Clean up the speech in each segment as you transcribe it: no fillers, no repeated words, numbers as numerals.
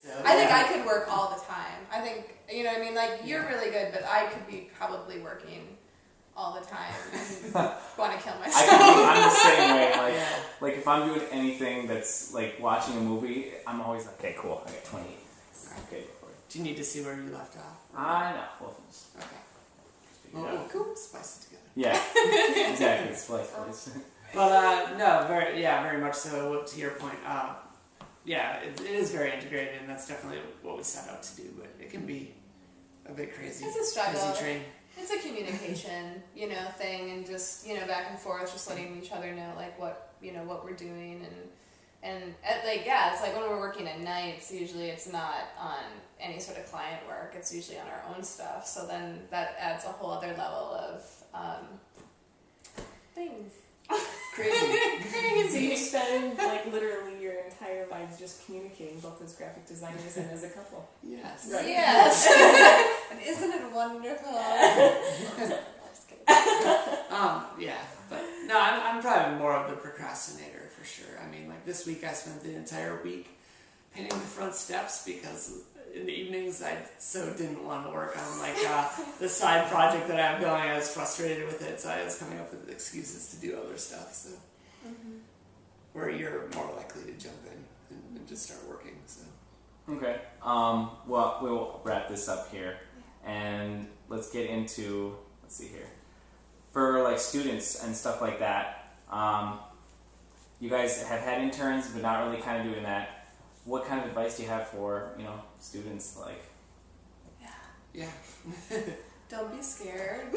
I think I could work all the time. I think, you know what I mean? Like, you're really good, but I could be probably working all the time and want to kill myself. I'm the same way. Like if I'm doing anything that's like watching a movie, I'm always like, okay, cool, I got 20. Okay, go for it. Do you need to see where you left off? No. Well, Okay. Cool. Spice it together. Yeah, exactly. Spice. But very much so. To your point, it is very integrated, and that's definitely what we set out to do. But it can be a bit crazy. It's a struggle. Busy train. It's a communication, thing, and just back and forth, just letting each other know like what we're doing, and it's like when we're working at nights, usually it's not on any sort of client work. It's usually on our own stuff. So then that adds a whole other level of things. Crazy. So you spend like literally your entire lives just communicating, both as graphic designers and as a couple. Yes. Right. Yes. And isn't it wonderful? Just kidding. But no, I'm probably more of the procrastinator for sure. I mean, like this week I spent the entire week painting the front steps because in the evenings I so didn't want to work on like the side project that I have going. I was frustrated with it, so I was coming up with excuses to do other stuff. So where you're more likely to jump in and just start working. So Okay. Well, we'll wrap this up here, and let's get into. Let's see here. For like students and stuff like that, you guys have had interns, but not really kind of doing that. What kind of advice do you have for students like? yeah. Don't be scared.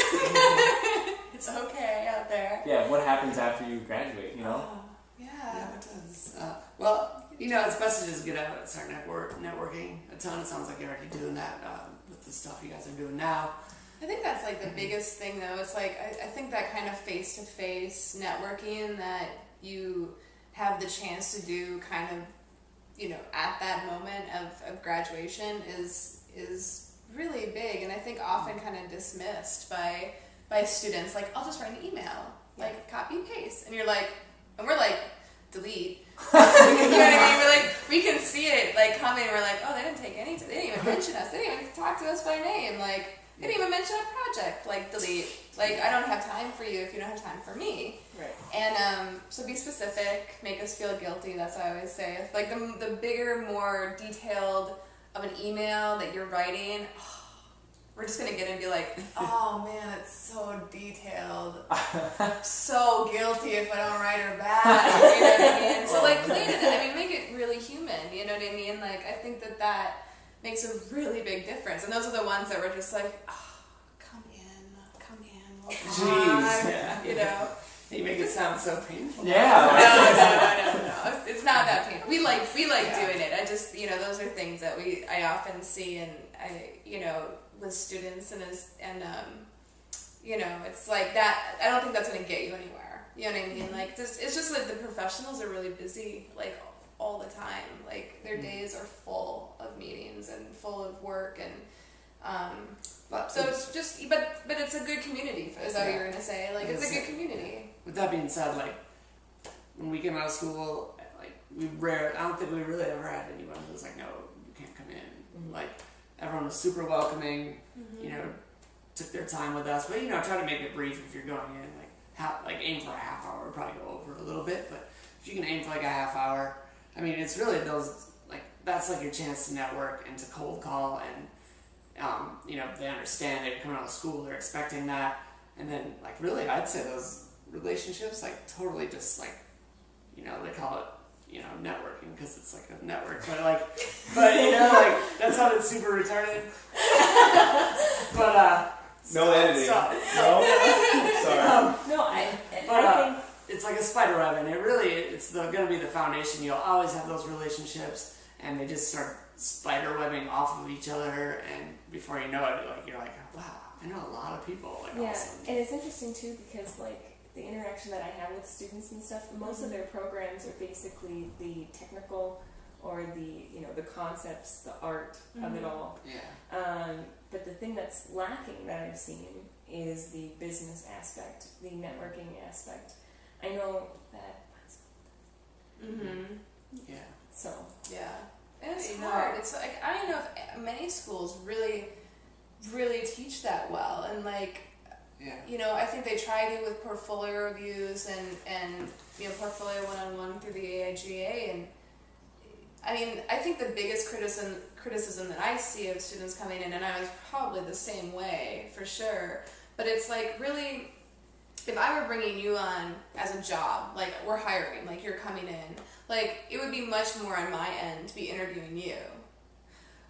It's okay out there. Yeah. What happens after you graduate? Yeah, it does. Well, it's best to just get out and start networking a ton. It sounds like you're already doing that with the stuff you guys are doing now. I think that's like the biggest thing though. It's like I think that kind of face-to-face networking that you have the chance to do kind of at that moment of graduation is really big, and I think often kind of dismissed by students. Like, I'll just write an email, like copy paste, and we're like delete. You know what I mean? We're like, we can see it like coming. We're like, oh, they didn't even mention us. They didn't even talk to us by name. Like, they didn't even mention a project. Like, delete. Like, I don't have time for you if you don't have time for me. Right. And so be specific, make us feel guilty. That's what I always say. Like the bigger, more detailed of an email that you're writing, we're just gonna get it and be like, oh man, it's so detailed. I'm so guilty if I don't write her back. You know what I mean? So like clean it. I mean, make it really human. You know what I mean? Like I think that makes a really big difference. And those are the ones that were just like, come in, we'll talk. Yeah. You make it sound so painful. Yeah. No. It's not that painful. We like doing it. I just, those are things that I often see, and with students and it's like that. I don't think that's going to get you anywhere. You know what I mean? Like, it's just like the professionals are really busy, like all the time. Like their days are full of meetings and full of work, and so it's just, but it's a good community. Is that what you were gonna say? Like, it's a good community. With that being said, like when we came out of school, like I don't think we really ever had anyone who was like, no, you can't come in. Mm-hmm. Like everyone was super welcoming. Mm-hmm. Took their time with us, but try to make it brief if you're going in. Like aim for a half hour. Probably go over a little bit, but if you can aim for like a half hour, I mean, it's really those that's like your chance to network and to cold call, and they understand it coming out of school, they're expecting that, and then like really, I'd say those relationships like totally just like they call it networking because it's like a network, but that sounded super retarded. But no editing. Sorry. I think it's like a spider web, and it's going to be the foundation. You'll always have those relationships, and they just start spider webbing off of each other, and before you know it, you're like, wow, I know a lot of people. Awesome. And it's interesting too because the interaction that I have with students and stuff, most of their programs are basically the technical or the concepts, the art of it all. Yeah. But the thing that's lacking that I've seen is the business aspect, the networking aspect. I know that. Mm-hmm. Yeah. So. Yeah. And it's You know. hard. It's like I don't know if many schools really teach that well, and like Yeah. you know, I think they try to with portfolio reviews and you know, portfolio 101 through the AIGA, and I mean, I think the biggest criticism that I see of students coming in, and I was probably the same way for sure, but it's like really, if I were bringing you on as a job, like we're hiring, like you're coming in, like it would be much more on my end to be interviewing you.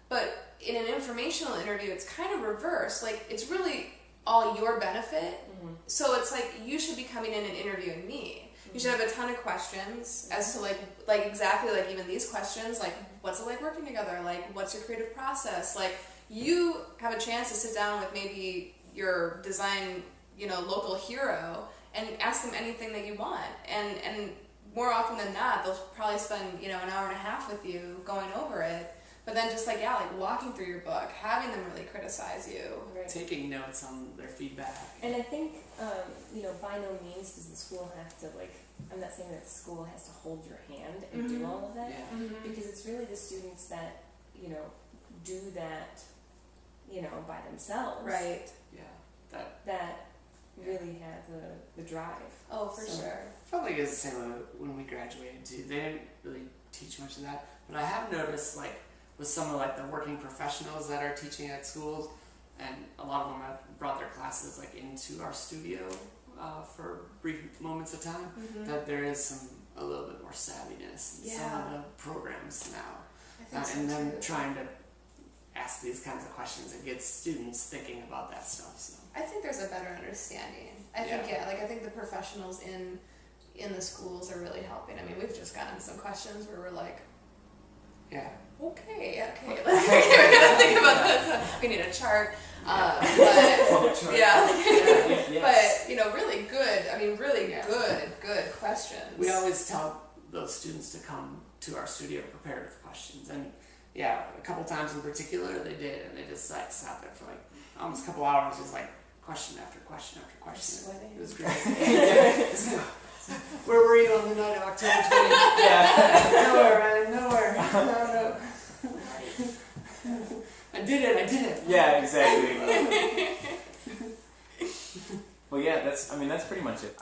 But in an informational interview, it's kind of reverse. Like it's really all your benefit. So it's like you should be coming in and interviewing me. You should have a ton of questions as to like exactly like even these questions, like what's it like working together? Like what's your creative process? Like you have a chance to sit down with maybe your design, you know, local hero and ask them anything that you want. And more often than not, they'll probably spend, you know, an hour and a half with you going over it. But then just like, yeah, like walking through your book, having them really criticize you. Right. Taking notes on their feedback. And I think, you know, by no means does the school have to, like, I'm not saying that the school has to hold your hand and do all of that. Yeah. Because it's really the students that, you know, do that, you know, by themselves. Right. Yeah. That really have the drive. Oh, for So- sure. Felt like it was the same when we graduated too. They didn't really teach much of that, but I have noticed like with some of like the working professionals that are teaching at schools, and a lot of them have brought their classes like into our studio for brief moments of time. That there is a little bit more savviness in some of the programs now, I think so and then too. trying to ask these kinds of questions and get students thinking about that stuff. So. I think there's a better understanding. I think like I think the professionals in the schools are really helping. I mean, we've just gotten some questions where we're like, Yeah. okay, like, we're gonna think about this. We need a chart, but yeah, Yes. but you know, really good. I mean, really good questions. We always tell those students to come to our studio prepared with questions, and yeah, a couple times in particular they did, and they just like sat there for like almost a couple hours, just like question after question after question. Sweating. It was great. Where were you on the night of October 20th? Yeah. Nowhere, man, nowhere. No. I did it. Yeah, exactly. Well, yeah, that's pretty much it.